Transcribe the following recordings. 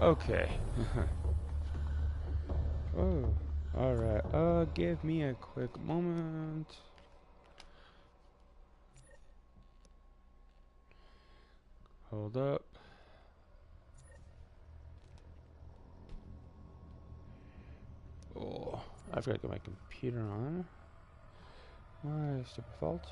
Okay. Oh, alright. Give me a quick moment. Hold up. Oh, I forgot to get my computer on. My stupid fault.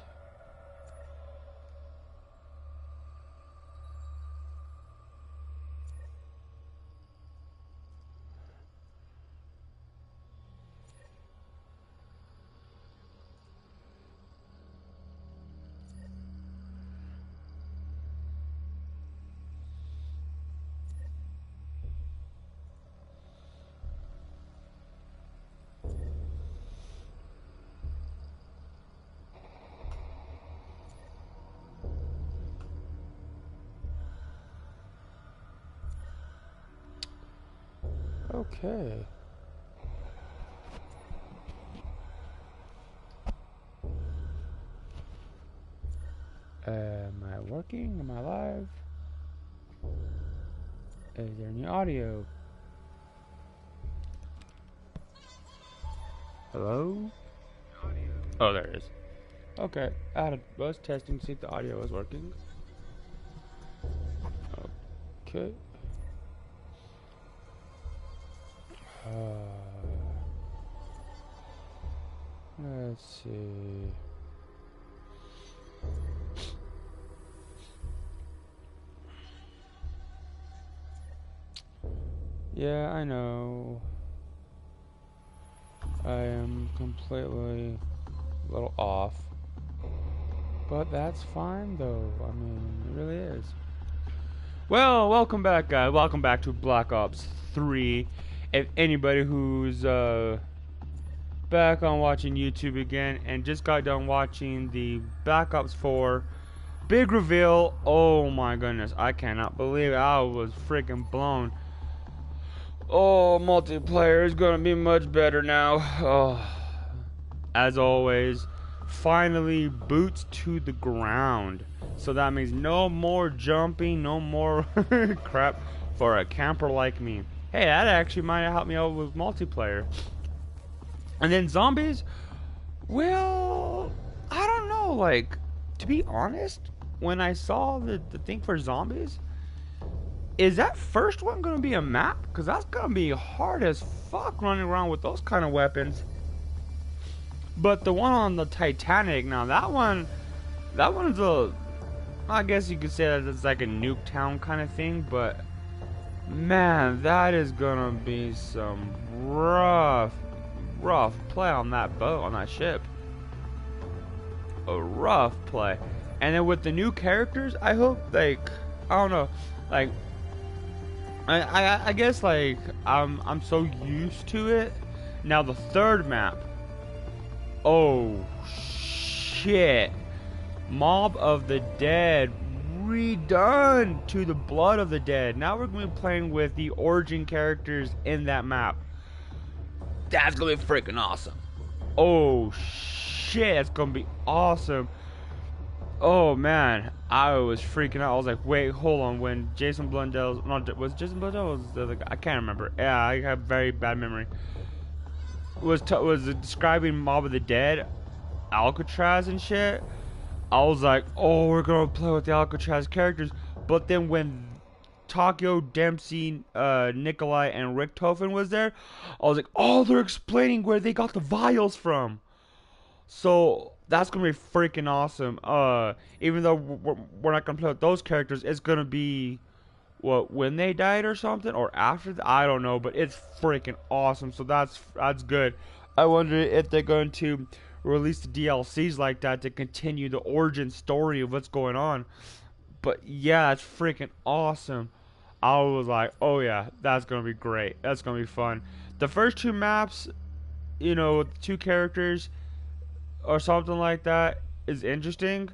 Okay. Am I working? Am I live? Is there any audio? Hello? Oh, there it is. Okay, was testing to see if the audio was working. Okay. Let's see. Yeah, I know. I am completely a little off. But that's fine, though. I mean, it really is. Well, welcome back, guys. Welcome back to Black Ops 3. If anybody who's back on watching YouTube again and just got done watching the Black Ops 4 big reveal, oh my goodness, I cannot believe it. I was freaking blown. Oh, multiplayer is gonna be much better now. Oh, as always, finally boots to the ground. So that means no more jumping, no more crap for a camper like me. Hey, that actually might have helped me out with multiplayer. And then zombies, well, I don't know, like, to be honest, when I saw the thing for zombies, is that first one gonna be a map? Because that's gonna be hard as fuck running around with those kind of weapons. But the one on the Titanic, now that one's a, I guess you could say that it's like a nuke town kind of thing, but man, that is gonna be some rough play on that boat, on that ship. A rough play. And then with the new characters, I hope, like, I don't know, like, I guess, like, I'm so used to it. Now the third map, oh shit, Mob of the Dead redone to the Blood of the Dead. Now we're gonna be playing with the origin characters in that map. That's gonna be freaking awesome. Oh shit, that's gonna be awesome. Oh man, I was freaking out. I was like, wait, hold on. When Jason Blundell's, not was Jason Blundell, was the other guy? I can't remember. Yeah, I have very bad memory. Was describing Mob of the Dead, Alcatraz and shit. I was like, oh, we're gonna play with the Alcatraz characters. But then when Takeo, Dempsey, Nikolai, and Richtofen was there, I was like, oh, they're explaining where they got the vials from. So that's gonna be freaking awesome. Even though we're not gonna play with those characters, it's gonna be what, when they died or something, or after. I don't know, but it's freaking awesome. So that's good. I wonder if they're going to release the DLCs like that to continue the origin story of what's going on. But yeah, it's freaking awesome. I was like, oh yeah, that's gonna be great. That's gonna be fun. The first two maps, you know, with two characters or something like that is interesting.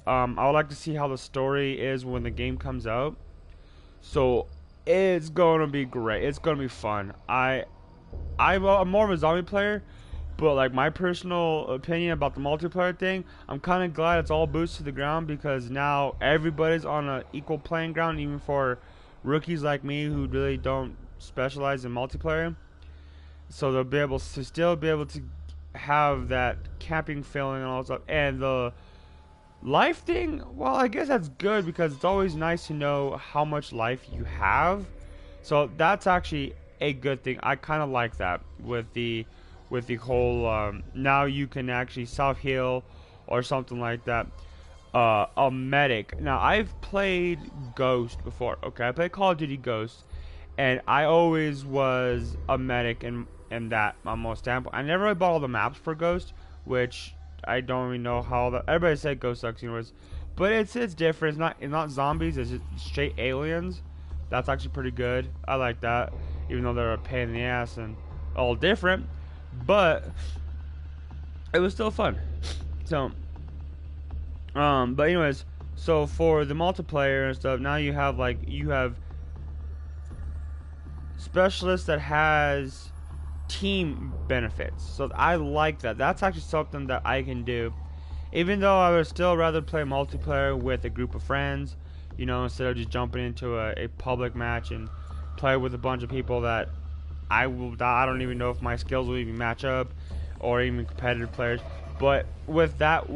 I would like to see how the story is when the game comes out. So it's gonna be great. It's gonna be fun. I'm more of a zombie player, but like my personal opinion about the multiplayer thing, I'm kind of glad it's all boots to the ground because now everybody's on an equal playing ground, even for rookies like me who really don't specialize in multiplayer. So they'll be able to still be able to have that camping feeling and all that stuff. And the life thing, well, I guess that's good because it's always nice to know how much life you have. So that's actually a good thing. I kind of like that with the whole now you can actually self heal or something like that. A medic. Now I've played Ghost before. Okay, I played Call of Duty Ghost, and I always was a medic in that most standpoint. I never really bought all the maps for Ghost, which I don't even know how that. Everybody said Ghost sucks, anyways, but it's different. It's not zombies. It's just straight aliens. That's actually pretty good. I like that, even though they're a pain in the ass and all different, but it was still fun. So. But anyways, so for the multiplayer and stuff, now you have specialists that has team benefits. So I like that. That's actually something that I can do. Even though I would still rather play multiplayer with a group of friends, you know, instead of just jumping into a public match and play with a bunch of people that I don't even know if my skills will even match up, or even competitive players. But with that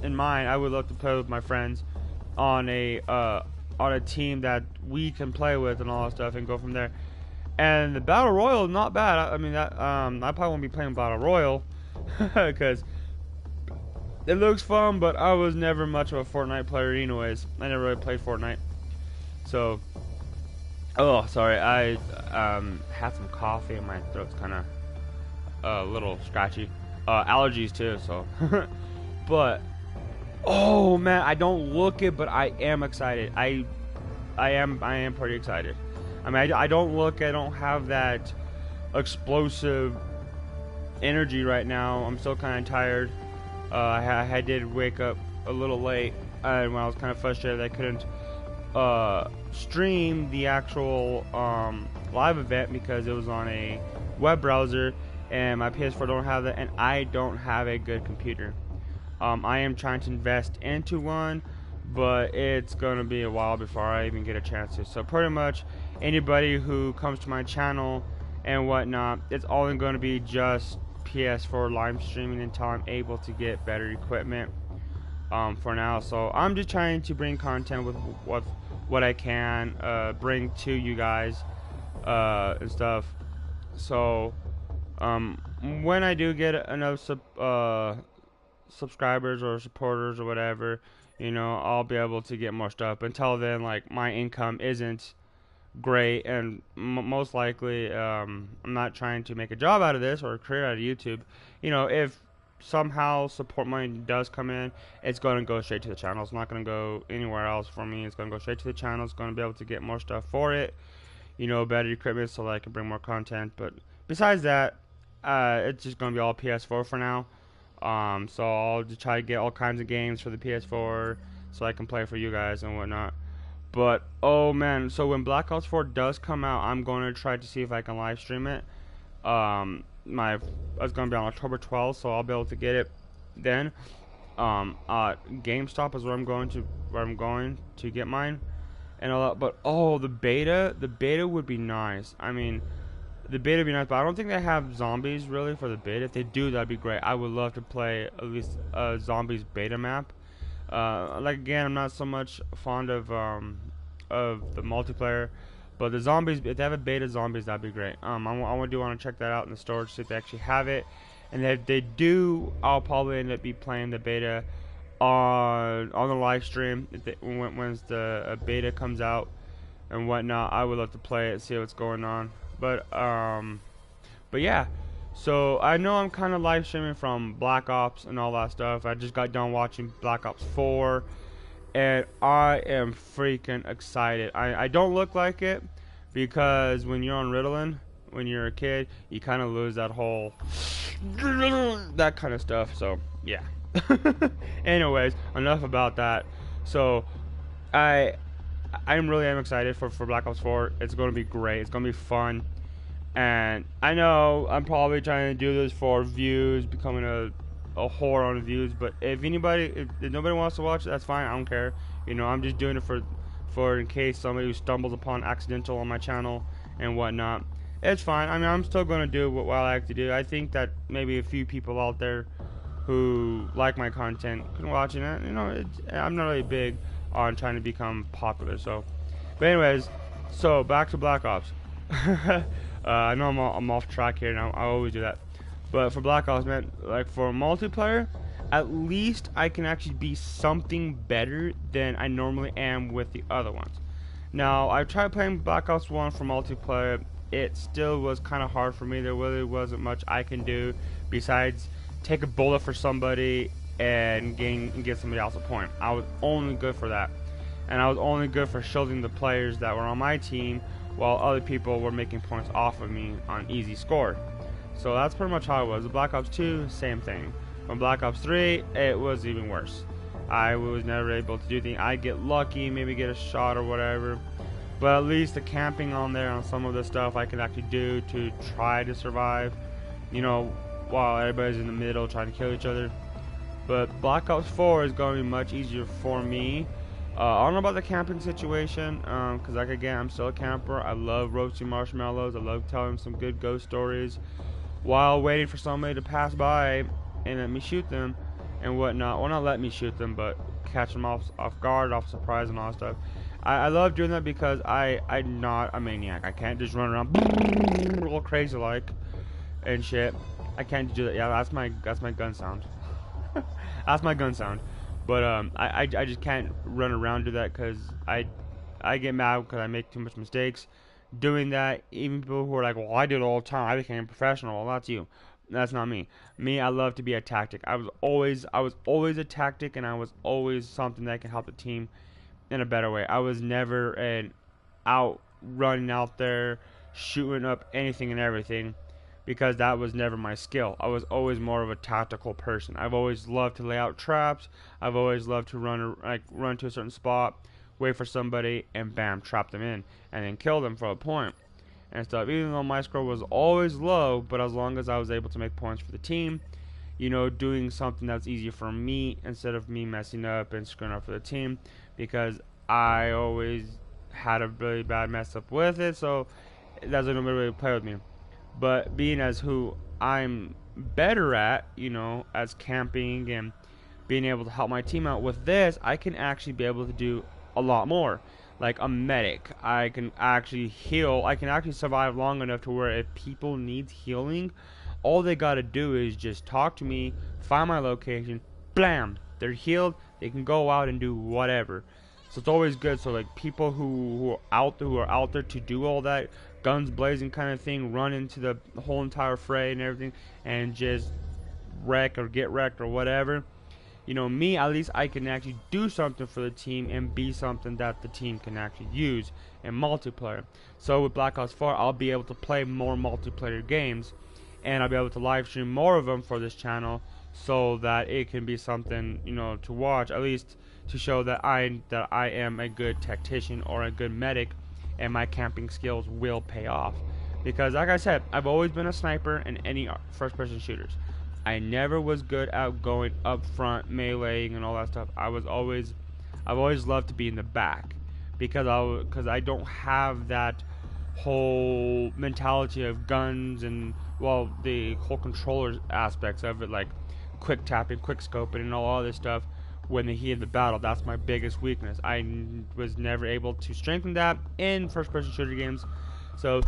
in mind, I would love to play with my friends on a team that we can play with and all that stuff, and go from there. And the battle royal, not bad. I mean, that I probably won't be playing battle royal because it looks fun, but I was never much of a Fortnite player anyways. I never really played Fortnite. So, oh, sorry, I had some coffee and my throat's kind of a little scratchy. Allergies too, so. But oh man, I don't look it, but I am excited. I am pretty excited. I mean, I don't have that explosive energy right now. I'm still kind of tired. I did wake up a little late, and when I was kind of frustrated, I couldn't stream the actual live event because it was on a web browser, and my PS4 don't have that, and I don't have a good computer. I am trying to invest into one, but it's going to be a while before I even get a chance to. So pretty much anybody who comes to my channel and whatnot, it's all going to be just PS4 live streaming until I'm able to get better equipment for now. So I'm just trying to bring content with what I can bring to you guys and stuff. So when I do get enough subscribers or supporters or whatever, you know, I'll be able to get more stuff. Until then, like, my income isn't great, and most likely I'm not trying to make a job out of this or a career out of YouTube. You know, if somehow support money does come in, it's going to go straight to the channel. It's not going to go anywhere else for me. It's going to go straight to the channel. It's going to be able to get more stuff for it, you know, better equipment so that I can bring more content. But besides that, it's just going to be all PS4 for now. So I'll just try to get all kinds of games for the PS4 so I can play for you guys and whatnot. But oh man, so when Black Ops 4 does come out, I'm going to try to see if I can live stream it. It's going to be on October 12th, so I'll be able to get it then. GameStop is where I'm going to get mine and all that. But oh, the beta would be nice. I mean, the beta would be nice, but I don't think they have zombies really for the beta. If they do, that'd be great. I would love to play at least a zombies beta map. Like, again, I'm not so much fond of the multiplayer, but the zombies, if they have a beta zombies, that'd be great. I want to check that out in the store to see if they actually have it, and if they do, I'll probably end up playing the beta on the live stream when the beta comes out and whatnot. I would love to play it, see what's going on. But yeah. So I know I'm kind of live streaming from Black Ops and all that stuff. I just got done watching Black Ops 4, and I am freaking excited. I don't look like it because when you're on Ritalin, when you're a kid, you kind of lose that whole that kind of stuff. So yeah. Anyways, enough about that. So I really am excited for Black Ops 4. It's going to be great. It's going to be fun. And I know I'm probably trying to do this for views, becoming a whore on views. But if nobody wants to watch it, that's fine. I don't care. You know, I'm just doing it for for in case somebody who stumbles upon accidental on my channel and whatnot. It's fine. I mean, I'm still going to do what I like to do. I think that maybe a few people out there who like my content can watch it. You know, I'm not really big on trying to become popular. So, but anyways, so back to Black Ops. I know I'm off track here now. I always do that. But for Black Ops, man, like for multiplayer, at least I can actually be something better than I normally am with the other ones. Now, I tried playing Black Ops 1 for multiplayer. It still was kind of hard for me. There really wasn't much I can do besides take a bullet for somebody and get somebody else a point. I was only good for that. And I was only good for shielding the players that were on my team while other people were making points off of me on easy score. So that's pretty much how it was. The Black Ops 2, same thing. When Black Ops 3, it was even worse. I was never able to do anything. I get lucky, maybe get a shot or whatever. But at least the camping on there on some of the stuff I can actually do to try to survive. You know, while everybody's in the middle trying to kill each other. But Black Ops 4 is going to be much easier for me. I don't know about the camping situation, because like again, I'm still a camper. I love roasting marshmallows. I love telling some good ghost stories while waiting for somebody to pass by and let me shoot them and whatnot. Well, not let me shoot them, but catch them off guard, off surprise, and all that stuff. I love doing that because I'm not a maniac. I can't just run around all crazy like and shit. I can't do that. Yeah, that's my gun sound. That's my gun sound. But I just can't run around do that because I get mad because I make too much mistakes doing that. Even people who are like, well, I do it all the time. I became a professional. Well, that's you. That's not me. Me, I love to be a tactic. I was always a tactic, and I was always something that can help the team in a better way. I was never an running out there shooting up anything and everything, because that was never my skill. I was always more of a tactical person. I've always loved to lay out traps. I've always loved to run to a certain spot, wait for somebody, and bam, trap them in, and then kill them for a point and stuff. Even though my score was always low, but as long as I was able to make points for the team, you know, doing something that's easier for me instead of me messing up and screwing up for the team, because I always had a really bad mess up with it, so that's nobody really play with me. But being as who I'm better at, you know, as camping and being able to help my team out with this, I can actually be able to do a lot more. Like a medic, I can actually heal. I can actually survive long enough to where if people need healing, all they gotta do is just talk to me, find my location, blam, they're healed. They can go out and do whatever. So it's always good. So like people who are out there to do all that guns blazing kind of thing, run into the whole entire fray and everything, and just wreck or get wrecked or whatever. You know, me, at least I can actually do something for the team and be something that the team can actually use in multiplayer. So with Black Ops 4, I'll be able to play more multiplayer games, and I'll be able to live stream more of them for this channel, so that it can be something, you know, to watch, at least to show that I am a good tactician or a good medic, and my camping skills will pay off. Because like I said, I've always been a sniper in any first-person shooters. I never was good at going up front, meleeing and all that stuff. I've always loved to be in the back, because I don't have that whole mentality of guns and, well, the whole controller aspects of it, like quick tapping, quick scoping, and all this stuff. When the heat of the battle, that's my biggest weakness. I was never able to strengthen that in first-person shooter games. So,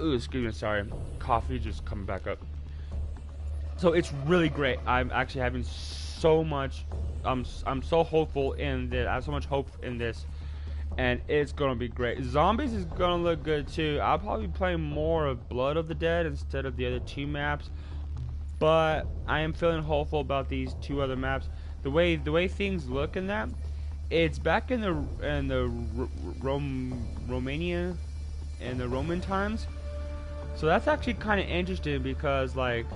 ooh, excuse me, sorry, coffee just coming back up. So it's really great. I'm actually having so much. I'm so hopeful in this. I have so much hope in this, and it's gonna be great. Zombies is gonna look good too. I'll probably play more of Blood of the Dead instead of the other two maps, but I am feeling hopeful about these two other maps. The way things look in that, it's back in the Romania and the Roman times. So that's actually kind of interesting, because like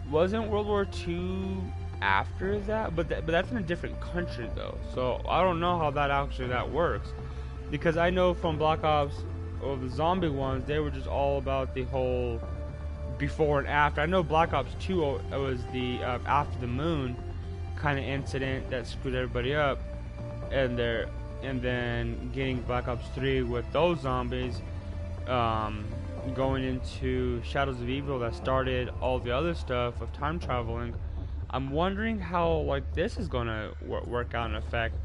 wasn't World War II after that? But that's in a different country though. So I don't know how that works, because I know from Black Ops or the zombie ones, they were just all about the whole before and after. I know Black Ops 2 was the after the moon kind of incident that screwed everybody up. and they're and then getting Black Ops 3 with those zombies, going into Shadows of Evil that started all the other stuff of time traveling. I'm wondering how like this is gonna work out in effect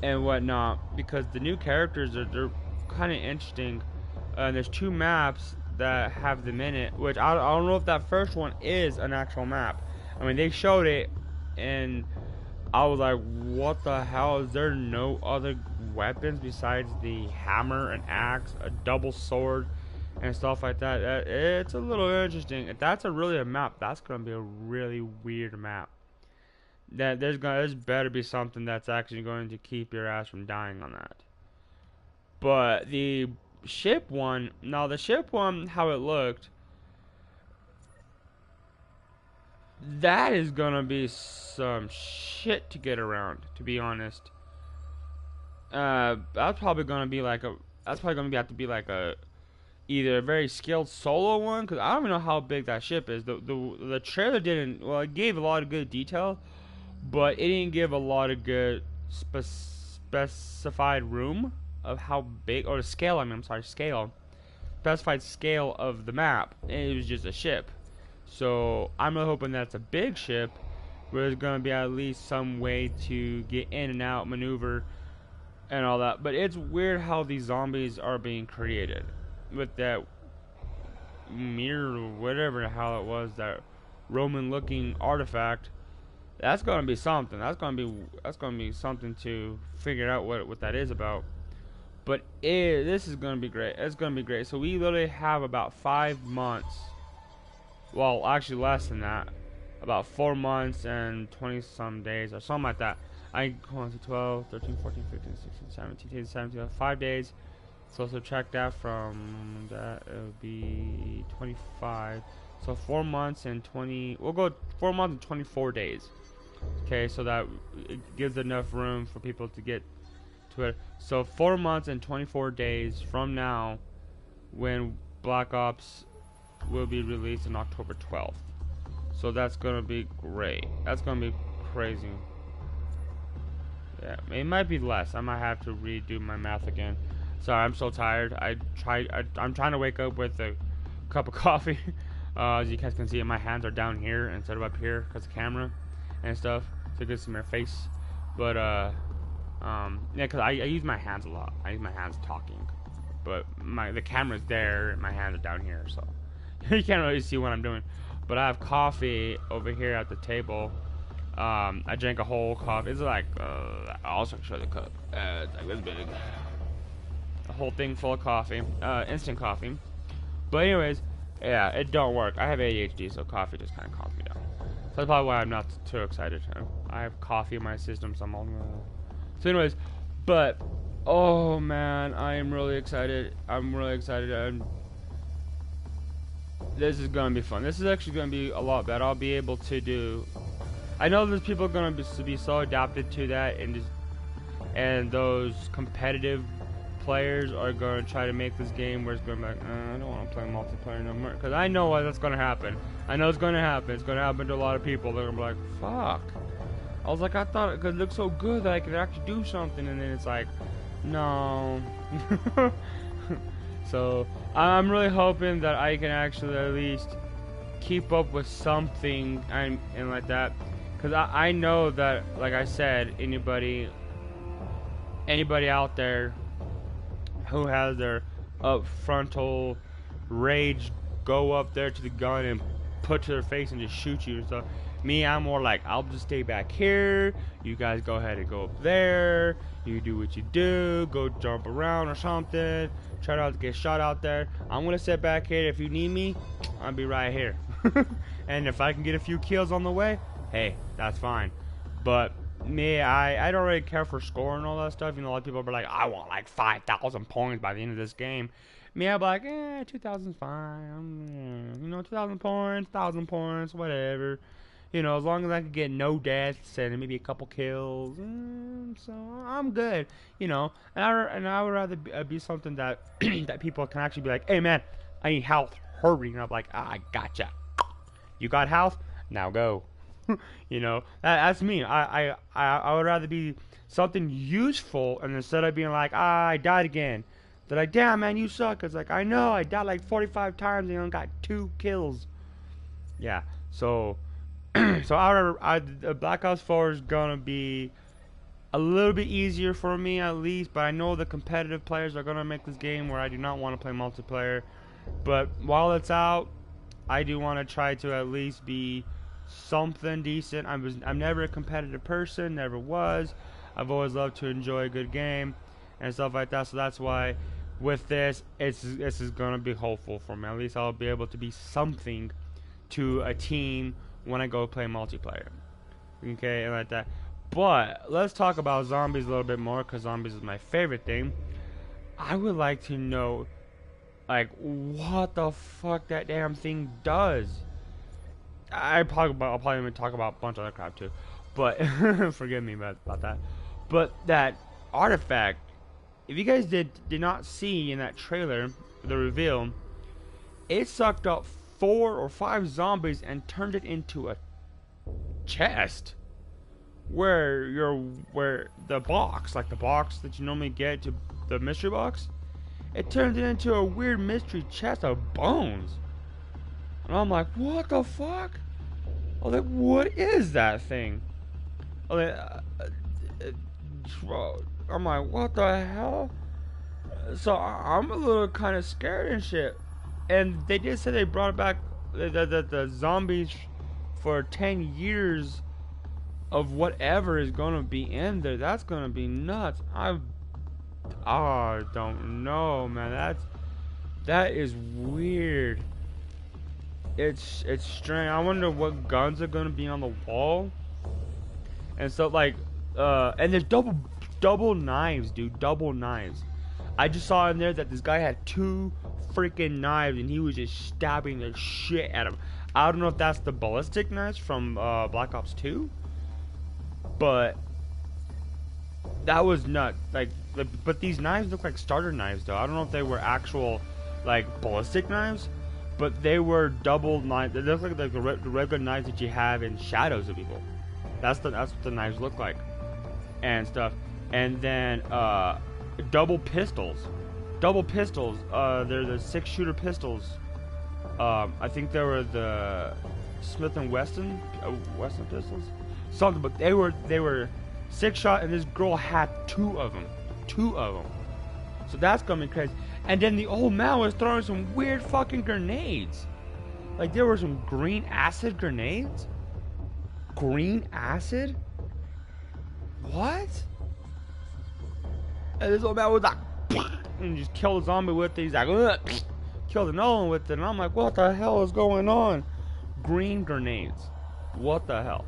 and whatnot, because the new characters they're kind of interesting. And there's 2 maps that have them in it, which I don't know if that first one is an actual map. I mean, they showed it, and I was like, what the hell? Is there no other weapons besides the hammer and axe, a double sword, and stuff like that? It's a little interesting. If that's really a map, that's gonna be a really weird map. There's better be something that's actually going to keep your ass from dying on that. But the ship one, now the ship one, how it looked, that is gonna be some shit to get around, to be honest. That's probably gonna be like a, that's probably gonna have to be like a, either a very skilled solo one, because I don't even know how big that ship is. The trailer didn't, well, it gave a lot of good detail, but it didn't give a lot of good specified room of how big, or the scale, I'm sorry, scale, specified scale of the map. It was just a ship. So I'm really hoping that's a big ship where there's going to be at least some way to get in and out, maneuver, and all that. But it's weird how these zombies are being created with that mirror, or whatever the hell it was, that Roman looking artifact. That's going to be something. That's going to be something to figure out what that is about. But this is going to be great. It's going to be great. So we literally have about 5 months. Well, actually less than that. About 4 months and 20 some days or something like that. I go on to 12, 13, 14, 15, 16, 17, 17, 5 days. So subtract that from that, it would be 25. So 4 months and 20, we'll go 4 months and 24 days. Okay, so that it gives enough room for people to get to it. So 4 months and 24 days from now, when Black Ops will be released on October 12th. So that's gonna be great. That's gonna be crazy. Yeah, it might be less. I might have to redo my math again. Sorry, I'm so tired. I'm trying to wake up with a cup of coffee. As you guys can see, my hands are down here instead of up here because of the camera and stuff, so you can see my face. But yeah, because I use my hands a lot. I use my hands talking, but the camera's there and my hands are down here, so you can't really see what I'm doing. But I have coffee over here at the table. I drank a whole coffee. It's like I'll also show the cup. It's like this big. A whole thing full of coffee, instant coffee. But anyways, yeah, it don't work. I have ADHD, so coffee just kind of calms me down. So that's probably why I'm not too excited. I have coffee in my system, so I'm all. So anyways, but oh man, I am really excited. I'm really excited. This is gonna be fun. This is actually gonna be a lot better. I'll be able to do. I know there's people gonna be so adapted to that, and those competitive players are going to try to make this game where it's going to be like, I don't want to play multiplayer no more, because I know why that's going to happen. I know it's going to happen. It's going to happen to a lot of people. They're going to be like, fuck. I was like, I thought it could look so good that I could actually do something, and then it's like, no. So I'm really hoping that I can actually at least keep up with something and like that, because I know that, like I said, anybody out there who has their up frontal rage go up there to the gun and put to their face and just shoot you and stuff. Me, I'm more like, I'll just stay back here. You guys go ahead and go up there. You do what you do. Go jump around or something. Try not to get shot out there. I'm gonna sit back here. If you need me, I'll be right here. And if I can get a few kills on the way, hey, that's fine. But me, I don't really care for scoring and all that stuff. You know, a lot of people are like, I want like 5,000 points by the end of this game. Me, I'll be like, 2,000's fine. You know, 2,000 points, 1,000 points, whatever. You know, as long as I can get no deaths and maybe a couple kills, so I'm good. You know, and I would rather be something that that people can actually be like, hey man, I need health, hurry. And I'm like, I gotcha. You got health? Now go. You know, that's me. I would rather be something useful, and instead of being like, I died again, they're like, damn man, you suck. It's like, I know, I died like 45 times and only got 2 kills. Yeah, so so Black Ops 4 is gonna be a little bit easier for me at least, but I know the competitive players are gonna make this game where I do not want to play multiplayer. But while it's out, I do want to try to at least be something decent. I'm never a competitive person, never was. I've always loved to enjoy a good game and stuff like that. So that's why with this is gonna be hopeful for me. At least I'll be able to be something to a team when I go play multiplayer. Okay, and like that. But let's talk about zombies a little bit more, because zombies is my favorite thing. I would like to know, like, what the fuck that damn thing does. I'll probably even talk about a bunch of other crap too, but forgive me about that. But that artifact, if you guys did not see in that trailer, the reveal, it sucked up 4 or 5 zombies and turned it into a chest. Where the box, like the box that you normally get to the mystery box, it turns it into a weird mystery chest of bones. And I'm like, what the fuck? I was like, what is that thing? I'm like, what the hell? So I'm a little kind of scared and shit. And they did say they brought back the zombies for 10 years of whatever is gonna be in there. That's gonna be nuts. I don't know, man. That is weird. It's strange. I wonder what guns are gonna be on the wall and stuff, like and there's double knives, dude. Double knives. I just saw in there that this guy had 2 freaking knives and he was just stabbing the shit at him. I don't know if that's the ballistic knives from Black Ops 2. But that was nuts. Like, but these knives look like starter knives, though. I don't know if they were actual, like, ballistic knives, but they were double knives. They look like the regular knives that you have in Shadows of Evil. That's what the knives look like, and stuff. And then double pistols. They're the 6-shooter pistols. I think they were the Smith and Wesson pistols. Something, but they were 6-shot, and this girl had 2 of them. So that's gonna be crazy. And then the old man was throwing some weird fucking grenades. Like, there were some green acid grenades. Green acid? What? And this old man was like, and just killed a zombie with it. He's like, ugh. Killed another one with it. And I'm like, what the hell is going on? Green grenades. What the hell?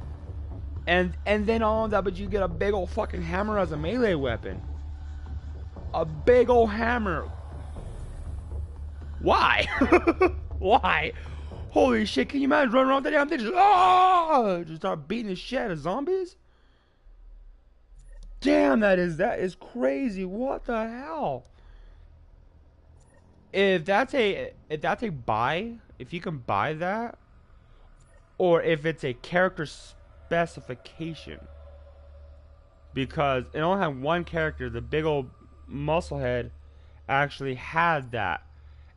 And then all of that, but you get a big old fucking hammer as a melee weapon. A big old hammer. Why? Why? Holy shit, can you imagine running around that damn thing? Just start beating the shit out of zombies? Damn, that is crazy. What the hell? If that's a buy, if you can buy that, or if it's a character specification, because it only had one character, the big old musclehead actually had that,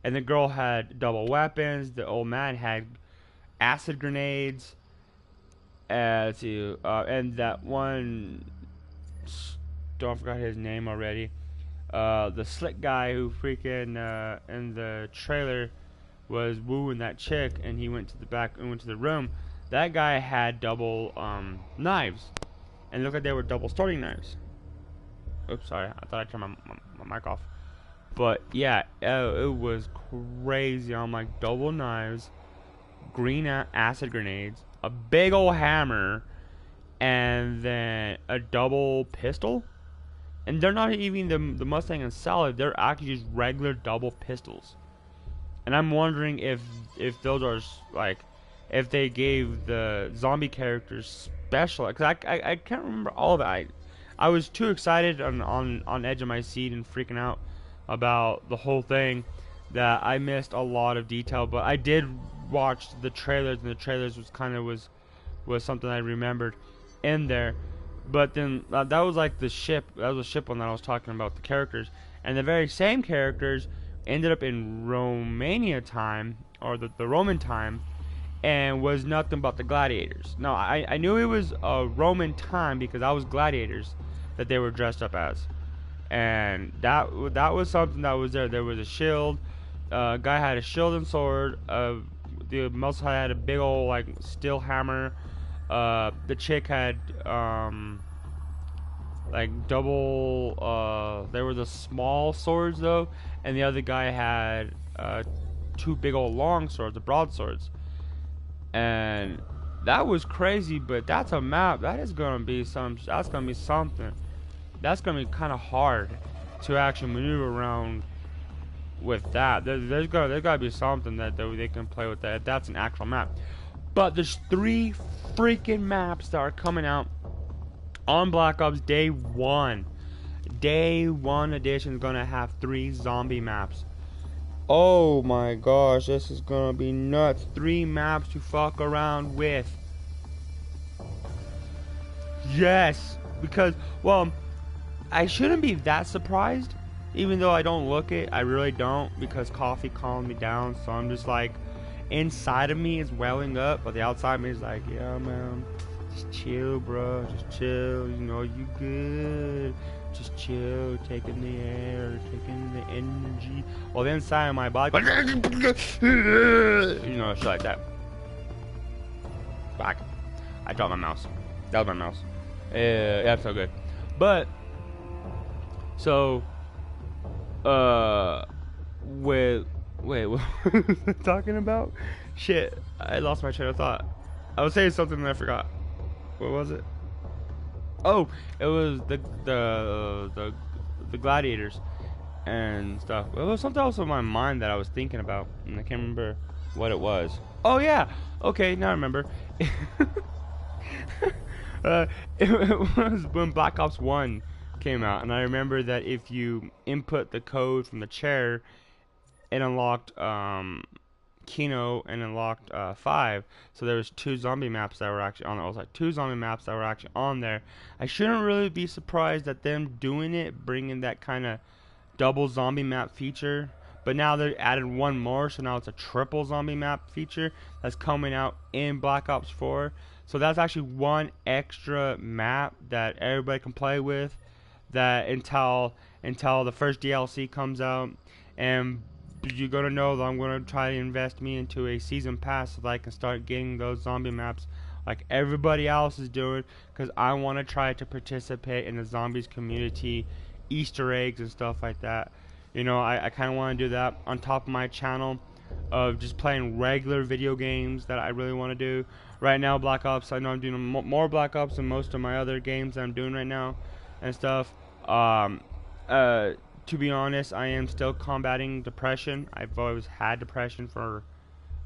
and the girl had double weapons. The old man had acid grenades, and that one, don't forgot his name already. The slick guy who freaking in the trailer was wooing that chick, and he went to the back and went to the room. That guy had double knives, and looked like they were double starting knives. Oops, sorry, I thought I turned my mic off. But yeah, it was crazy. I'm like, double knives, green acid grenades, a big old hammer, and then a double pistol. And they're not even the Mustang and Salad. They're actually just regular double pistols. And I'm wondering if those are like, if they gave the zombie characters special. Because I can't remember all of it. I was too excited on edge of my seat and freaking out about the whole thing that I missed a lot of detail. But I did watch the trailers, and the trailers was was something I remembered in there. But then that was like the ship. That was the ship one that I was talking about, the characters, and the very same characters ended up in Romania time, or the Roman time, and was nothing but the gladiators. Now I knew it was a Roman time because I was gladiators that they were dressed up as, and that was something that was there. There was a shield. Guy had a shield and sword. The muscle had a big old like steel hammer. The chick had like double. There were the small swords though, and the other guy had two big old long swords, the broadswords. And that was crazy, but that's a map. That is gonna be some. That's gonna be something. That's gonna be kind of hard to actually maneuver around with that. There's gotta be something that they can play with that. That's an actual map. But there's 3 freaking maps that are coming out on Black Ops Day 1. Day 1 edition is gonna have 3 zombie maps. Oh my gosh, this is gonna be nuts. 3 maps to fuck around with. Yes, because, well, I shouldn't be that surprised, even though I don't look it. I really don't, because coffee calmed me down. So I'm just like, inside of me is welling up, but the outside of me is like, yeah, man, just chill, bro. Just chill. You know, you good. Just chill, taking the air, taking the energy. Well, the inside of my body, you know, shit like that. Back. I dropped my mouse. That was my mouse. Yeah, that's so good. But so, wait, what was I talking about? Shit, I lost my train of thought. I was saying something and I forgot. What was it? Oh, it was the gladiators and stuff. It was something else on my mind that I was thinking about, and I can't remember what it was. Oh yeah, okay, now I remember. It was when Black Ops 1 came out, and I remember that if you input the code from the chair, it unlocked Kino and unlocked 5. So there was 2 zombie maps that were actually on. It was like 2 zombie maps that were actually on there. I shouldn't really be surprised at them doing it, bringing that kind of double zombie map feature. But now they added 1 more, so now it's a triple zombie map feature that's coming out in Black Ops 4. So that's actually 1 extra map that everybody can play with. That until the first DLC comes out, and you're gonna know that I'm gonna try to invest me into a season pass so that I can start getting those zombie maps like everybody else is doing, because I want to try to participate in the zombies community, Easter eggs and stuff like that. You know, I kind of want to do that on top of my channel of just playing regular video games that I really want to do. Right now, Black Ops, I know I'm doing more Black Ops than most of my other games that I'm doing right now and stuff. To be honest, I am still combating depression. I've always had depression for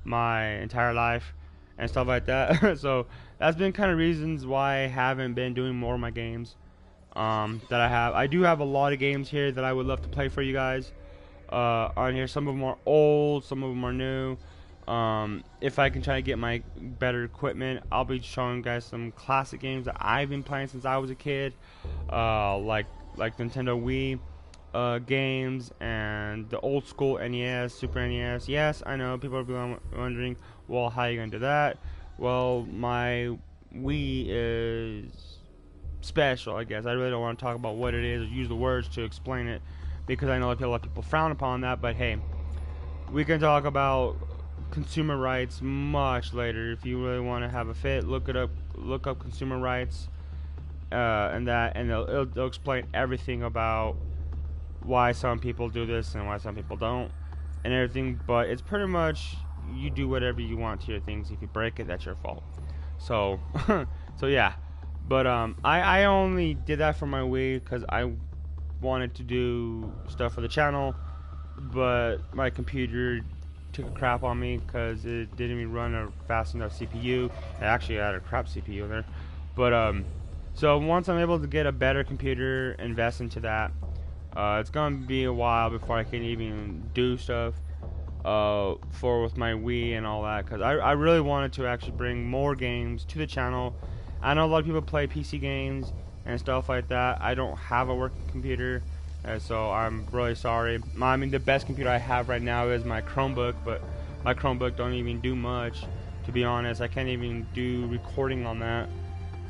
my entire life and stuff like that. So that's been kind of reasons why I haven't been doing more of my games that I have. I do have a lot of games here that I would love to play for you guys on here. Some of them are old, some of them are new. If I can try to get my better equipment, I'll be showing you guys some classic games that I've been playing since I was a kid, like Nintendo Wii games and the old school NES, Super NES. Yes, I know people are wondering, well, how are you gonna do that? Well, my Wii is special, I guess. I really don't want to talk about what it is or use the words to explain it, because I know that a lot of people frown upon that. But hey, we can talk about consumer rights much later. If you really want to have a fit, look up consumer rights and it'll explain everything about why some people do this and why some people don't and everything. But it's pretty much, you do whatever you want to your things. If you break it, that's your fault. So so yeah. But I only did that for my Wii because I wanted to do stuff for the channel, but my computer took a crap on me because it didn't even run a fast enough CPU. It actually had a crap CPU there. But so once I'm able to get a better computer, invest into that, it's gonna be a while before I can even do stuff. for with my Wii and all that, because I really wanted to actually bring more games to the channel. I know a lot of people play PC games and stuff like that. I don't have a working computer, so I'm really sorry. I mean, the best computer I have right now is my Chromebook, but my Chromebook don't even do much, to be honest. I can't even do recording on that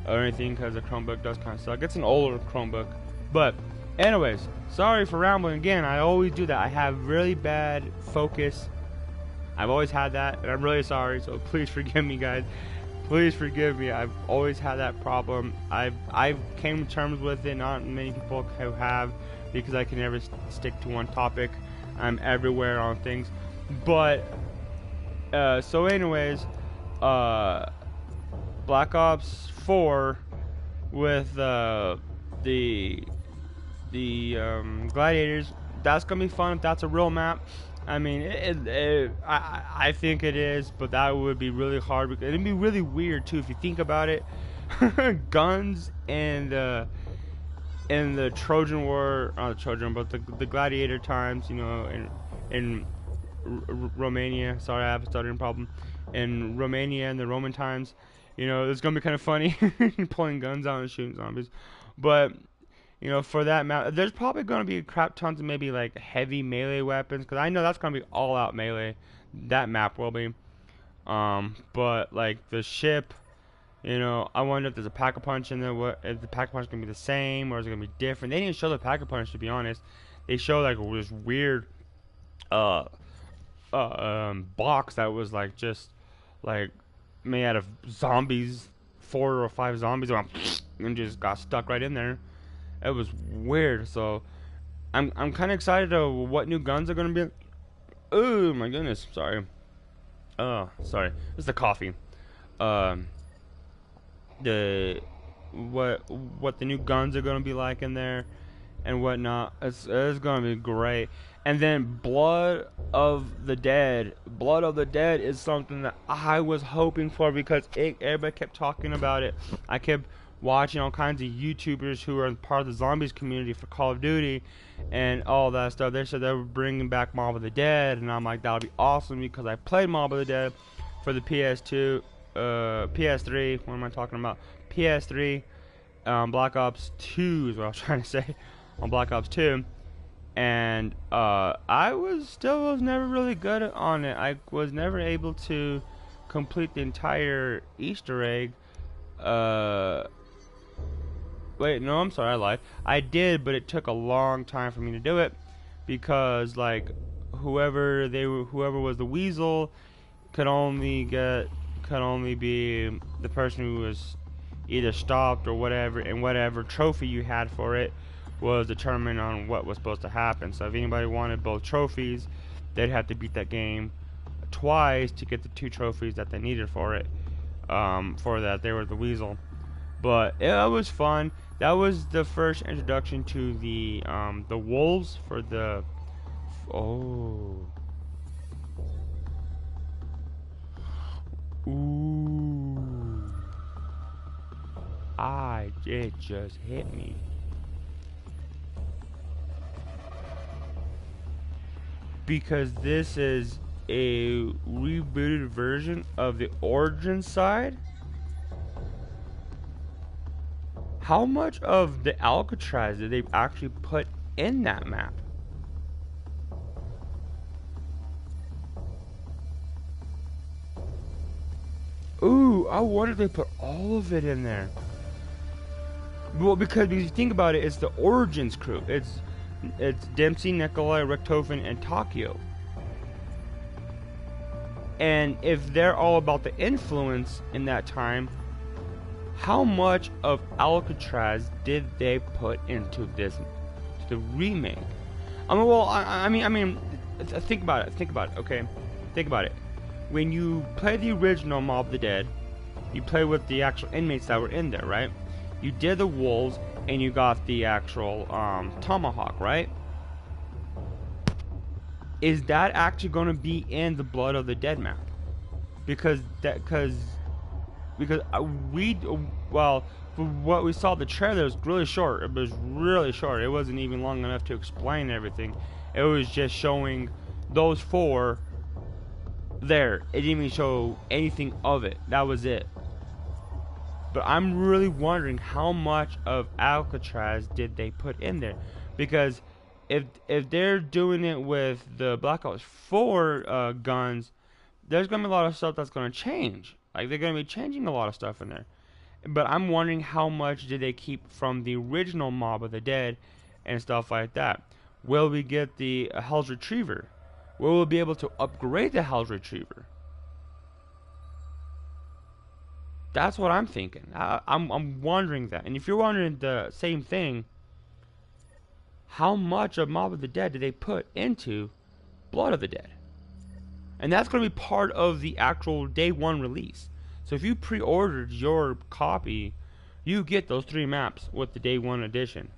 or anything because the Chromebook does kind of suck. It's an older Chromebook. But anyways, sorry for rambling again. I always do that. I have really bad focus. I've always had that, and I'm really sorry, so please forgive me, guys. Please forgive me. I've always had that problem. I've came to terms with it. Not many people who have, because I can never stick to one topic. I'm everywhere on things. But so anyways, Black Ops 4 with the gladiators. That's gonna be fun if that's a real map. I mean, I think it is, but that would be really hard. Because it'd be really weird too if you think about it. Guns and the Trojan War, not the Trojan, but the gladiator times. You know, in Romania. Sorry, I have a stuttering problem. In Romania and the Roman times, you know, it's gonna be kind of funny pulling guns out and shooting zombies. But you know, for that map, there's probably gonna be crap tons of maybe like heavy melee weapons, because I know that's gonna be all out melee. That map will be. But like the ship, you know, I wonder if there's a pack-a-punch in there. What if the pack-a-punch is gonna be the same or is it gonna be different? They didn't show the pack-a-punch, to be honest. They showed like this weird box that was like just like made out of zombies, 4 or 5 zombies, and just got stuck right in there. It was weird. So I'm kind of excited to what new guns are gonna be. Oh my goodness, sorry. Oh, sorry. It's the coffee. The what the new guns are gonna be like in there and whatnot. It's gonna be great. And then Blood of the Dead. Blood of the Dead is something that I was hoping for, because everybody kept talking about it. I kept watching all kinds of YouTubers who are part of the zombies community for Call of Duty and all that stuff. They said they were bringing back Mob of the Dead, and I'm like, that would be awesome, because I played Mob of the Dead for the PS2, PS3. What am I talking about? PS3. Black Ops 2 is what I was trying to say. On Black Ops 2. And I was never really good on it. I was never able to complete the entire Easter egg. Wait, no, I'm sorry, I lied. I did, but it took a long time for me to do it, because like whoever was the weasel could only be the person who was either stopped or whatever, and whatever trophy you had for it was determined on what was supposed to happen. So if anybody wanted both trophies, they'd have to beat that game twice to get the 2 trophies that they needed for it. For that, they were the weasel. But yeah, it was fun. That was the first introduction to the wolves for the ooh, it just hit me. Because this is a rebooted version of the Origin side. How much of the Alcatraz did they actually put in that map? Ooh, I wonder if they put all of it in there. Well, because if you think about it, it's the Origins crew. It's Dempsey, Nikolai, Richtofen, and Takio. And if they're all about the influence in that time, how much of Alcatraz did they put into the remake? I mean, well, I mean, think about it. Think about it. Okay, think about it. When you play the original Mob of the Dead, you play with the actual inmates that were in there, right? You did the wolves, and you got the actual tomahawk, right? Is that actually going to be in the Blood of the Dead map? Because well, for what we saw, the trailer was really short. It was really short. It wasn't even long enough to explain everything. It was just showing those 4 there. It didn't even show anything of it. That was it. But I'm really wondering how much of Alcatraz did they put in there, because if they're doing it with the Black Ops 4 guns, there's gonna be a lot of stuff that's gonna change. Like, they're gonna be changing a lot of stuff in there. But I'm wondering how much did they keep from the original Mob of the Dead and stuff like that. Will we get the Hell's Retriever? Will we be able to upgrade the Hell's Retriever? That's what I'm thinking. I'm wondering that. And if you're wondering the same thing, how much of Mob of the Dead did they put into Blood of the Dead? And that's going to be part of the actual day one release. So if you pre-ordered your copy, you get those 3 maps with the day one edition.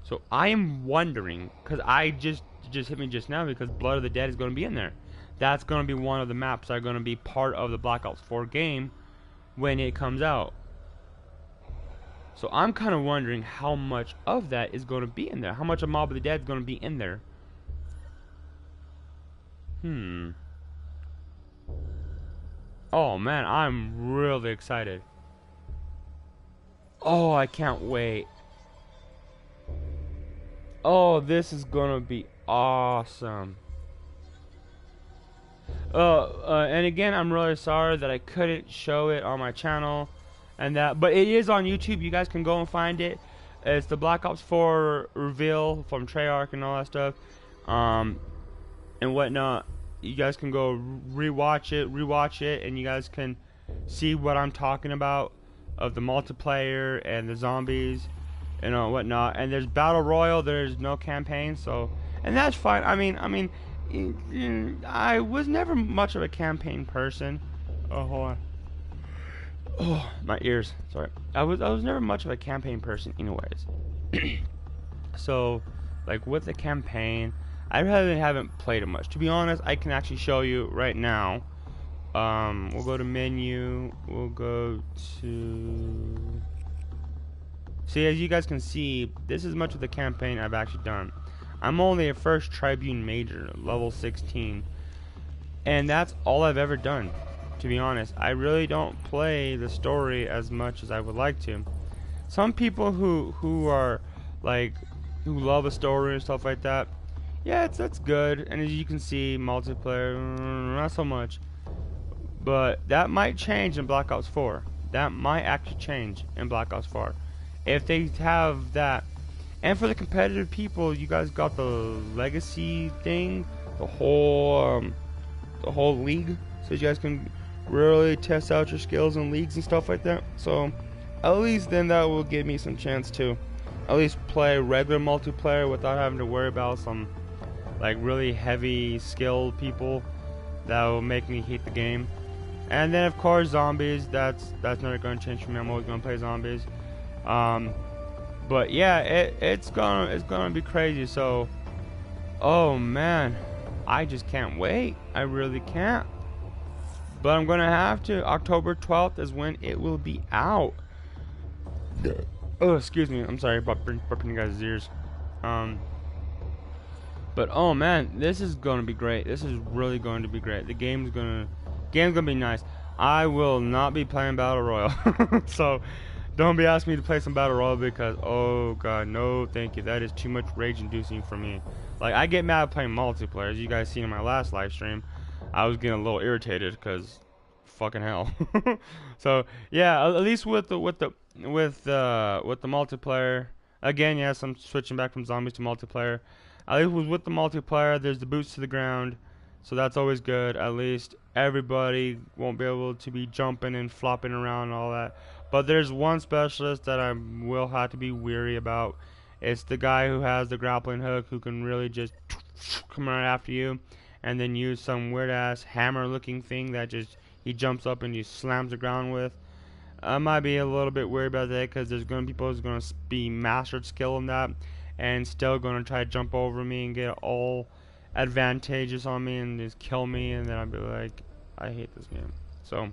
So I am wondering, because I just hit me just now, because Blood of the Dead is going to be in there. That's going to be one of the maps that are going to be part of the Black Ops 4 game when it comes out. So I'm kind of wondering how much of that is going to be in there. How much of Mob of the Dead is going to be in there. Oh man, I'm really excited. Oh, I can't wait. Oh, this is gonna be awesome. And again, I'm really sorry that I couldn't show it on my channel, and that, but it is on YouTube. You guys can go and find it. It's the Black Ops 4 reveal from Treyarch and all that stuff, and whatnot. You guys can go rewatch it, and you guys can see what I'm talking about of the multiplayer and the zombies and whatnot. And there's battle royale. There's no campaign, so, and that's fine. I mean, I was never much of a campaign person. Oh, hold on. Oh, my ears. Sorry. I was never much of a campaign person, anyways. So, like, with the campaign, I really haven't played it much. To be honest, I can actually show you right now. We'll go to menu. We'll go to... See, as you guys can see, this is much of the campaign I've actually done. I'm only a first Tribune Major, level 16. And that's all I've ever done, to be honest. I really don't play the story as much as I would like to. Some people who are, like, who love a story and stuff like that, yeah, that's good. And as you can see, multiplayer, not so much. But that might change in Black Ops 4. That might actually change in Black Ops 4. If they have that. And for the competitive people, you guys got the legacy thing, the whole league, so you guys can really test out your skills in leagues and stuff like that. So at least then that will give me some chance to at least play regular multiplayer without having to worry about some like really heavy skilled people that will make me hate the game. And then of course zombies, that's not going to change for me. I'm always going to play zombies. But yeah, it's gonna be crazy. So, oh man, I just can't wait. I really can't. But I'm gonna have to. October 12th is when it will be out. Oh, excuse me. I'm sorry about burping you guys' ears. But oh man, this is gonna be great. This is really going to be great. The game's gonna be nice. I will not be playing Battle Royale. So don't be asking me to play some Battle Royale, because oh god, no thank you. That is too much rage inducing for me. Like, I get mad playing multiplayer. As you guys seen in my last live stream, I was getting a little irritated because fucking hell. So yeah, at least with the multiplayer, again, yes, I'm switching back from zombies to multiplayer. At least with the multiplayer, there's the boots to the ground, so that's always good. At least everybody won't be able to be jumping and flopping around and all that. But there's one specialist that I will have to be weary about. It's the guy who has the grappling hook, who can really just come right after you, and then use some weird ass hammer looking thing that just he jumps up and he slams the ground with. I might be a little bit worried about that, because there's going to be people who's going to be mastered skill in that and still going to try to jump over me and get all advantageous on me and just kill me, and then I'll be like, I hate this game. So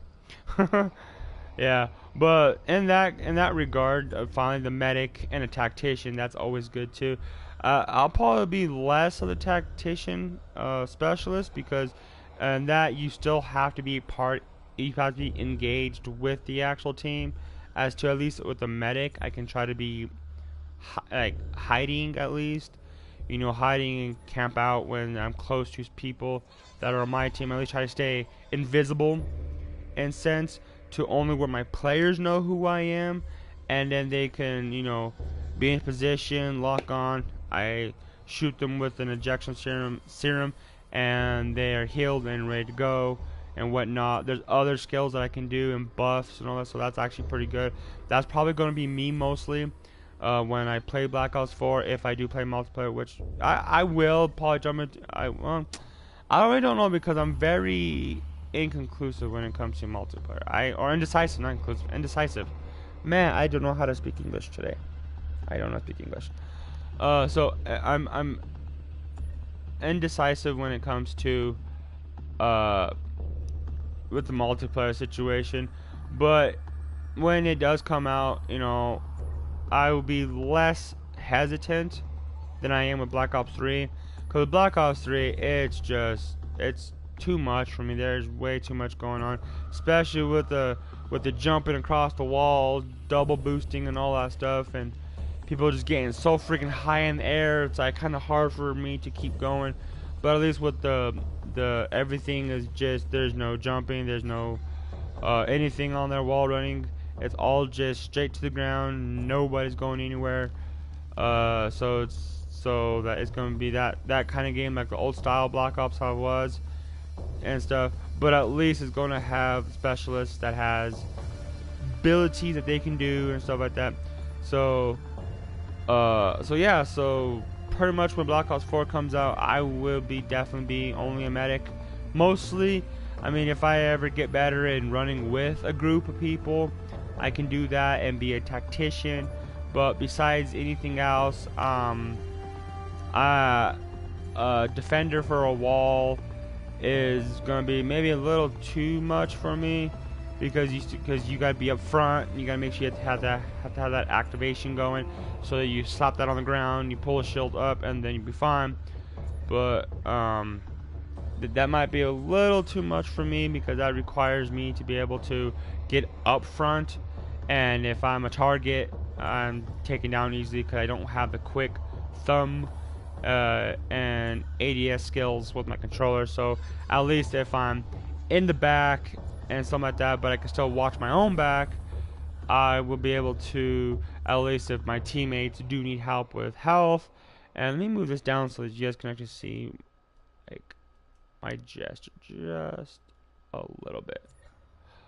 yeah, but in that regard, finally the medic and a tactician, that's always good too. I'll probably be less of the tactician specialist because, and that you still have to be part. You have to be engaged with the actual team. As to at least with the medic, I can try to be like hiding at least. You know, hiding and camp out when I'm close to people that are on my team. At least try to stay invisible in sense to only where my players know who I am, and then they can, you know, be in position, lock on. I shoot them with an ejection serum, and they are healed and ready to go and whatnot. There's other skills that I can do and buffs and all that, so that's actually pretty good. That's probably going to be me mostly when I play Black Ops 4, if I do play multiplayer, which I will probably jump into. I really don't know because I'm very inconclusive when it comes to multiplayer. Or indecisive, not inclusive, indecisive. Man, I don't know how to speak English today. I don't know how to speak English. So I'm indecisive when it comes to with the multiplayer situation, but when it does come out, you know, I will be less hesitant than I am with Black Ops 3. Because with Black Ops 3, it's too much for me. There's way too much going on, especially with the jumping across the walls, double boosting, and all that stuff, and people just getting so freaking high in the air. It's like kind of hard for me to keep going. But at least with the everything is just, there's no jumping, there's no anything on there, wall running. It's all just straight to the ground. Nobody's going anywhere. So that it's going to be that kind of game, like the old style Black Ops how it was and stuff. But at least it's going to have specialists that has abilities that they can do and stuff like that. So yeah. So pretty much when Black Ops 4 comes out, I will definitely be only a medic, mostly. I mean, if I ever get better in running with a group of people, I can do that and be a tactician. But besides anything else, defender for a wall is gonna be maybe a little too much for me because you gotta be up front. And you gotta make sure you have to have that activation going, so that you slap that on the ground, you pull a shield up, and then you'll be fine. But that might be a little too much for me because that requires me to be able to get up front, and if I'm a target, I'm taken down easily because I don't have the quick thumb and ADS skills with my controller. So at least if I'm in the back and something like that, but I can still watch my own back, I will be able to, at least if my teammates do need help with health. And let me move this down so that you guys can actually see like my gesture just a little bit.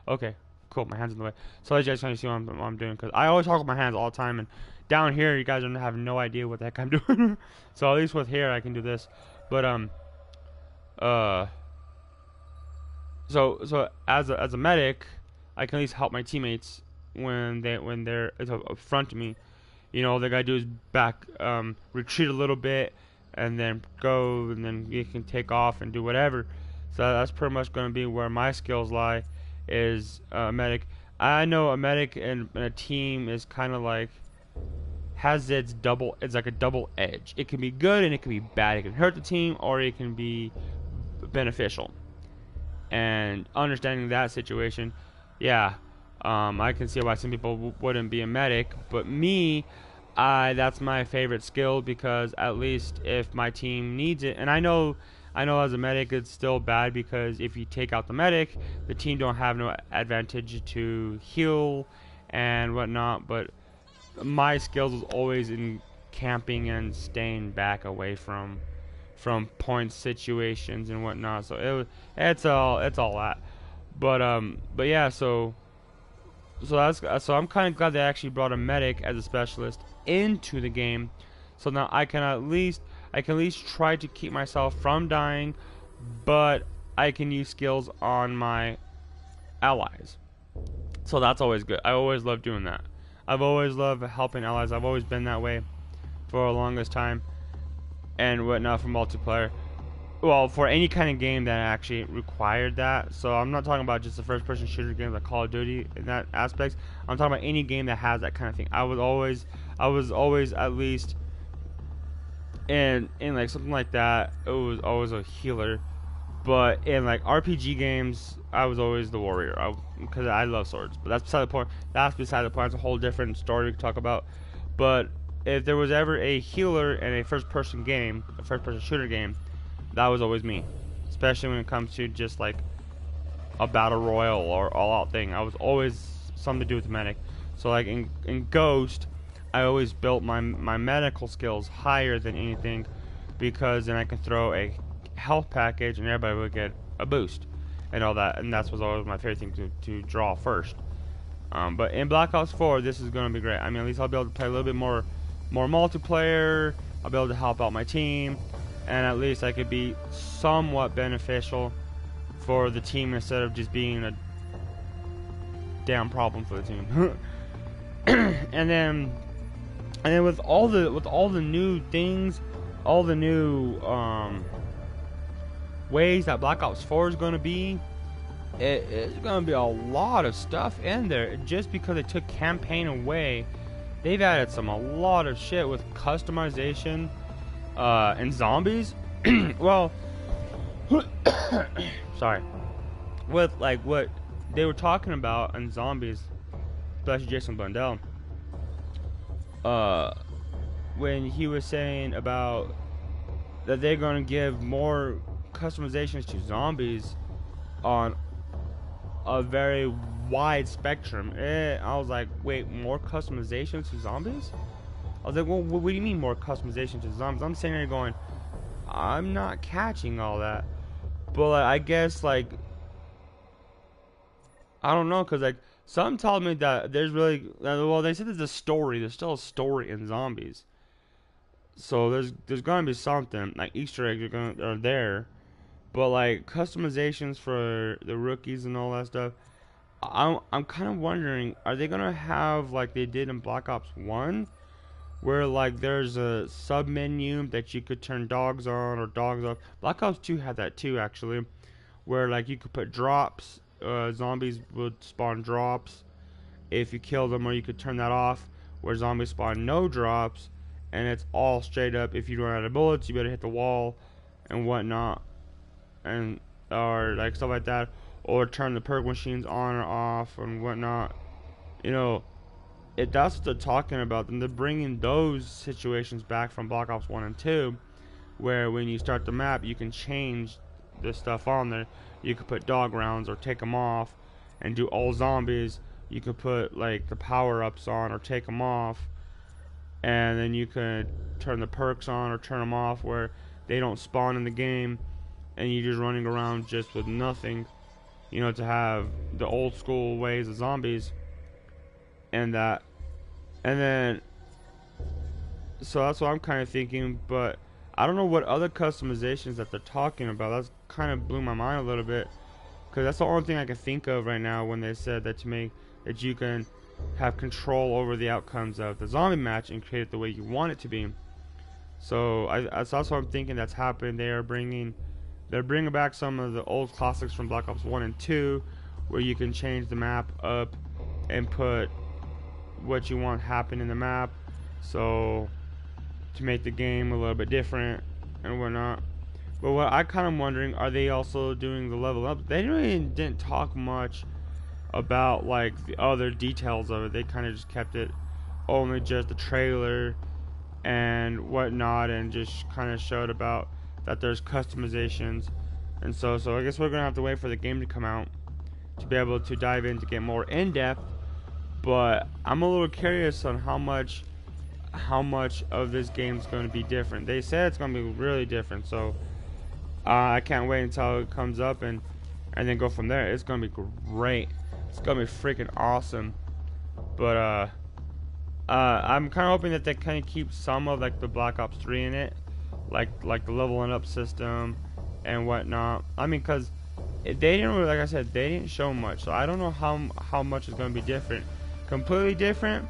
Okay, cool. My hands in the way, so you guys can see what I'm doing, because I always talk with my hands all the time, and down here you guys don't have no idea what the heck I'm doing. So at least with here I can do this. But so as a medic, I can at least help my teammates when they're up front of me. You all they gotta do is back, retreat a little bit, and then go, and then you can take off and do whatever. So that's pretty much going to be where my skills lie, is medic. I know a medic in a team is kind of like, it's like a double edge. It can be good and it can be bad. It can hurt the team or it can be beneficial. And understanding that situation, yeah, I can see why some people wouldn't be a medic, but me, that's my favorite skill, because at least if my team needs it, and I know as a medic it's still bad, because if you take out the medic, the team don't have no advantage to heal and whatnot. But my skills was always in camping and staying back away from point situations and whatnot. So it's all that. But yeah, so I'm kind of glad they actually brought a medic as a specialist into the game, so now I can at least try to keep myself from dying, but I can use skills on my allies. So that's always good. I always love doing that. I've always loved helping allies. I've always been that way for the longest time and whatnot for multiplayer. Well, for any kind of game that actually required that. So I'm not talking about just the first-person shooter games like Call of Duty in that aspect. I'm talking about any game that has that kind of thing. I was always at least and in like something like that, it was always a healer. But in like RPG games, I was always the warrior because I love swords. But that's beside the point. That's beside the point. It's a whole different story we can talk about. But if there was ever a healer in a first-person game, a first-person shooter game, that was always me. Especially when it comes to just like a battle royal or all-out thing. I was always something to do with the medic. So like in Ghost, I always built my medical skills higher than anything, because then I could throw a health package and everybody would get a boost and all that, and that's was always my favorite thing to draw first. But in Black Ops 4, this is going to be great. I mean, at least I'll be able to play a little bit more multiplayer. I'll be able to help out my team, and at least I could be somewhat beneficial for the team instead of just being a damn problem for the team. and then with all the new things, all the new ways that Black Ops 4 is going to be, it's going to be a lot of stuff in there. Just because they took campaign away, they've added a lot of shit with customization and zombies. Well, sorry, with like what they were talking about in zombies, especially Jason Blundell, when he was saying about that they're going to give more customizations to zombies on a very wide spectrum. I was like, wait, more customizations to zombies? I was like, well, what do you mean more customization to zombies? I'm sitting there going, I'm not catching all that. But like, I guess like, I don't know, because like some told me that there's really, well, they said there's a story. There's still a story in zombies. So there's gonna be something like Easter eggs are there. But like customizations for the rookies and all that stuff, I'm kind of wondering, are they gonna have like they did in Black Ops 1, where like there's a sub menu that you could turn dogs on or dogs off? Black Ops 2 had that too, actually, where like you could put drops. Zombies would spawn drops if you kill them, or you could turn that off, where zombies spawn no drops, and it's all straight up. If you run out of bullets, you better hit the wall and whatnot, and or like stuff like that, or turn the perk machines on or off and whatnot. You know, if that's what they're talking about, then they're bringing those situations back from Black Ops 1 and 2, where when you start the map, you can change the stuff on there. You could put dog rounds or take them off and do all zombies. You could put like the power-ups on or take them off, and then you could turn the perks on or turn them off where they don't spawn in the game, and you're just running around just with nothing, you know, to have the old school ways of zombies and that. And then, so that's what I'm kind of thinking, but I don't know what other customizations that they're talking about. That's kind of blew my mind a little bit, because that's the only thing I can think of right now when they said that that you can have control over the outcomes of the zombie match and create it the way you want it to be. So that's also what I'm thinking that's happened. They're bringing back some of the old classics from Black Ops 1 and 2, where you can change the map up and put what you want happen in the map, so to make the game a little bit different and whatnot. But what I kind of wondering, are they also doing the level up? They really didn't talk much about like the other details of it. They kind of just kept it only just the trailer and whatnot, and just kind of showed about that there's customizations. And so I guess we're gonna have to wait for the game to come out to be able to dive in to get more in depth. But I'm a little curious on how much of this game's going to be different. They said it's going to be really different, so I can't wait until it comes up and then go from there. It's going to be great. It's going to be freaking awesome. But I'm kind of hoping that they kind of keep some of like the Black Ops 3 in it, like the leveling up system and whatnot. I mean, because they didn't really, like I said, they didn't show much, so I don't know how much is going to be different. Completely different,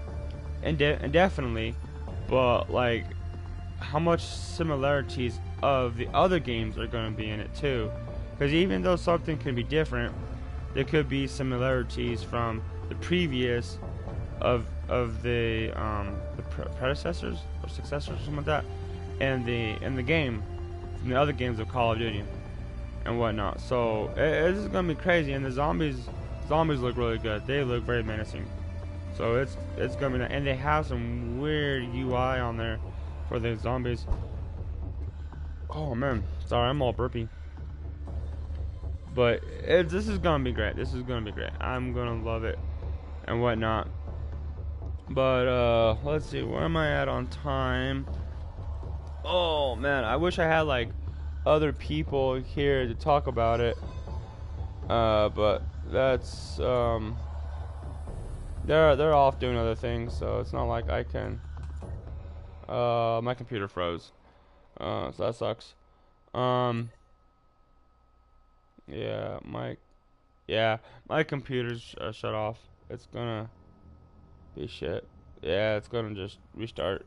and definitely, but like how much similarities of the other games are going to be in it too. Because even though something can be different, there could be similarities from the previous of the predecessors or successors or something like that. in the game, from the other games of Call of Duty and whatnot. So this is gonna be crazy, and the zombies look really good. They look very menacing. So it's gonna be, and they have some weird UI on there for the zombies. Oh man, sorry, I'm all burpy. But this is gonna be great. This is gonna be great. I'm gonna love it and whatnot. But let's see, where am I at on time? Oh man, I wish I had like other people here to talk about it. But that's they're off doing other things, so it's not like I can. My computer froze. So that sucks. Yeah, my computer's shut off. It's gonna be shit. Yeah, it's gonna just restart.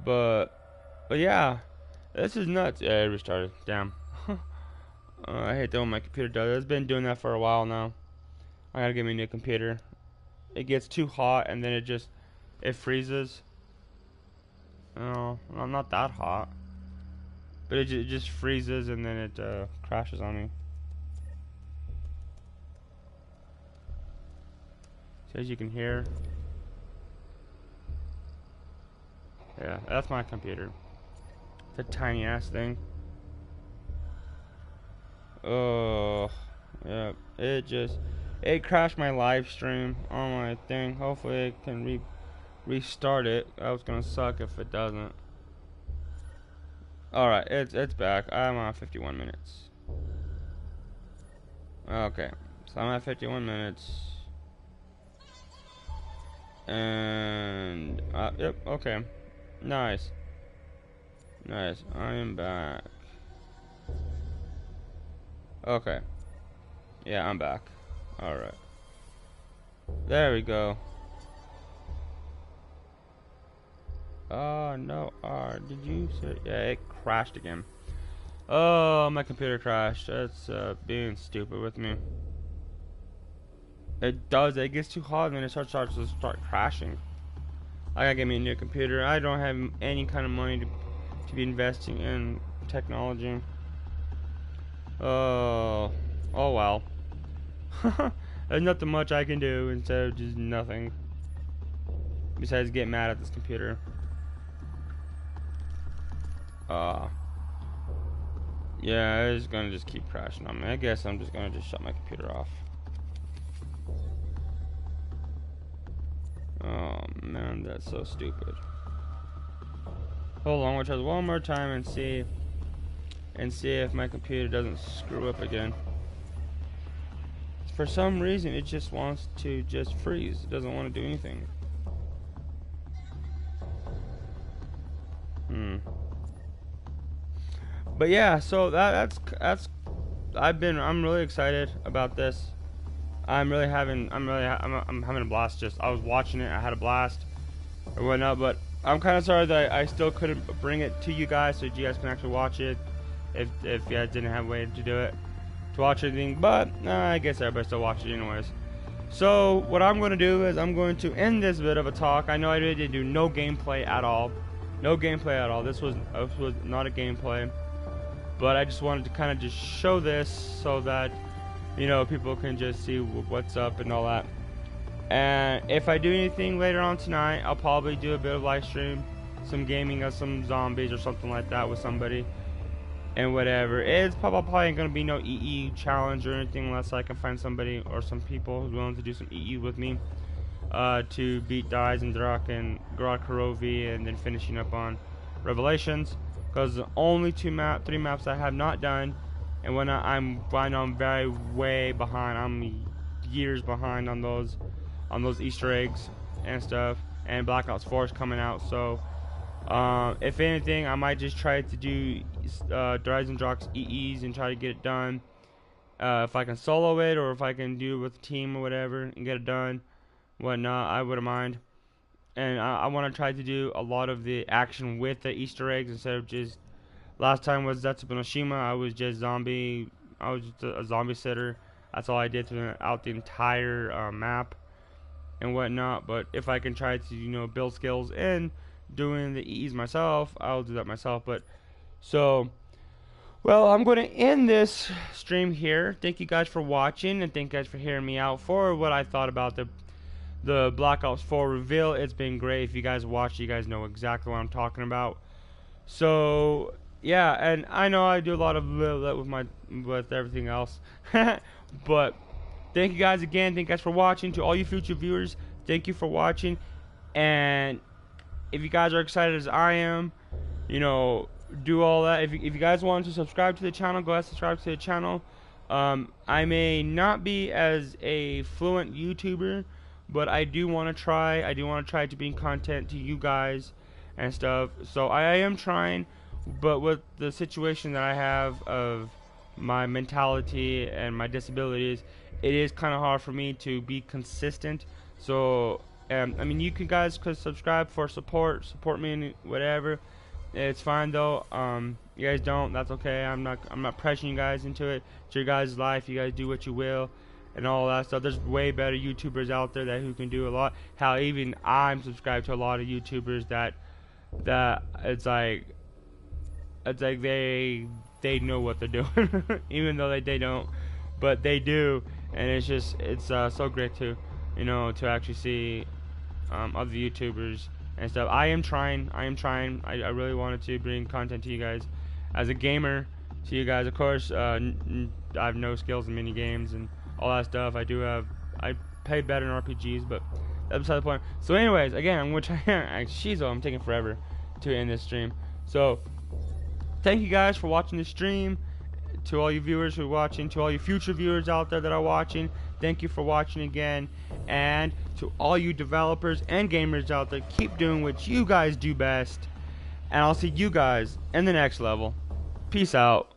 But yeah, this is nuts. Yeah, it restarted. Damn. I hate that when my computer does. It's been doing that for a while now. I gotta get me a new computer. It gets too hot and then it freezes. No, not that hot. But it just freezes and then it crashes on me. So as you can hear. Yeah, that's my computer. It's a tiny ass thing. Oh, yeah. It crashed my live stream on my thing. Hopefully it can restart it. That was gonna suck if it doesn't. Alright, it's back. I'm on 51 minutes. Okay, so I'm at 51 minutes. And yep, okay. Nice. Nice. I am back. Okay. Yeah, I'm back. Alright. There we go. Oh no, did you say? Yeah, it crashed again. Oh, my computer crashed. That's being stupid with me. It does. It gets too hot and then it starts to start crashing. I gotta get me a new computer. I don't have any kind of money to be investing in technology. Oh well. There's nothing much I can do instead of just nothing. Besides get mad at this computer. Yeah, it's gonna just keep crashing on me. I guess I'm just gonna shut my computer off. Oh man, that's so stupid. Hold on, we'll try one more time and see if my computer doesn't screw up again. For some reason, it just wants to just freeze. It doesn't want to do anything. But yeah, so that's I'm really excited about this. I'm having a blast. I was watching it. I had a blast or whatnot. But I'm kind of sorry that I still couldn't bring it to you guys so you guys can actually watch it. If you guys didn't have a way to do it, to watch anything. But I guess everybody still watch it anyways. So what I'm going to do is I'm going to end this bit of a talk. I know I really did do no gameplay at all. No gameplay at all. This was not a gameplay. But I just wanted to kind of just show this so that, you know, people can just see what's up and all that. And if I do anything later on tonight, I'll probably do a bit of live stream, some gaming of some zombies or something like that with somebody. And whatever. It's probably ain't gonna be no EE challenge or anything unless I can find somebody or some people who's willing to do some EE with me. To beat Dies and Drak and Grod Karovi and then finishing up on Revelations. Because the only 3 maps I have not done, and when I'm very way behind. I'm years behind on those Easter eggs and stuff. And Black Ops 4 is coming out, so if anything, I might just try to do Dies and Drak's EEs and try to get it done. If I can solo it or if I can do it with a team or whatever and get it done, whatnot, I wouldn't mind. And I want to try to do a lot of the action with the Easter eggs instead of just. Last time was Zatsubunoshima. I was just a zombie sitter. That's all I did throughout the entire map. and whatnot. But if I can try to, you know, build skills in doing the EEs myself, I'll do that myself. But so, well, I'm going to end this stream here. Thank you guys for watching, and thank you guys for hearing me out for what I thought about the Black Ops 4 reveal. It's been great. If you guys watch, you guys know exactly what I'm talking about. So yeah, and I know I do a lot of with everything else, but thank you guys again. Thank you guys for watching. To all you future viewers, thank you for watching. And if you guys are excited as I am, you know, do all that. If you guys want to subscribe to the channel, go ahead and subscribe to the channel. I may not be as a fluent YouTuber, but I do want to try. I do want to try to bring content to you guys and stuff. So I am trying, but with the situation that I have of my mentality and my disabilities, it is kind of hard for me to be consistent. So I mean, you guys could subscribe for support me in whatever. It's fine though. You guys don't, that's okay. I'm not pressuring you guys into it. It's your guys' life. You guys do what you will and all that stuff. There's way better YouTubers out there who can do a lot. How even I'm subscribed to a lot of YouTubers that it's like they know what they're doing, even though they don't, but they do. And it's so great to, you know, to actually see other YouTubers and stuff. I am trying. I really wanted to bring content to you guys as a gamer, to you guys. Of course, I have no skills in mini games and all that stuff. I play better in RPGs, but that's beside the point. So anyways, again, I'm taking forever to end this stream. So thank you guys for watching this stream. To all you viewers who are watching, to all you future viewers out there that are watching, thank you for watching again. And to all you developers and gamers out there, keep doing what you guys do best. And I'll see you guys in the next level. Peace out.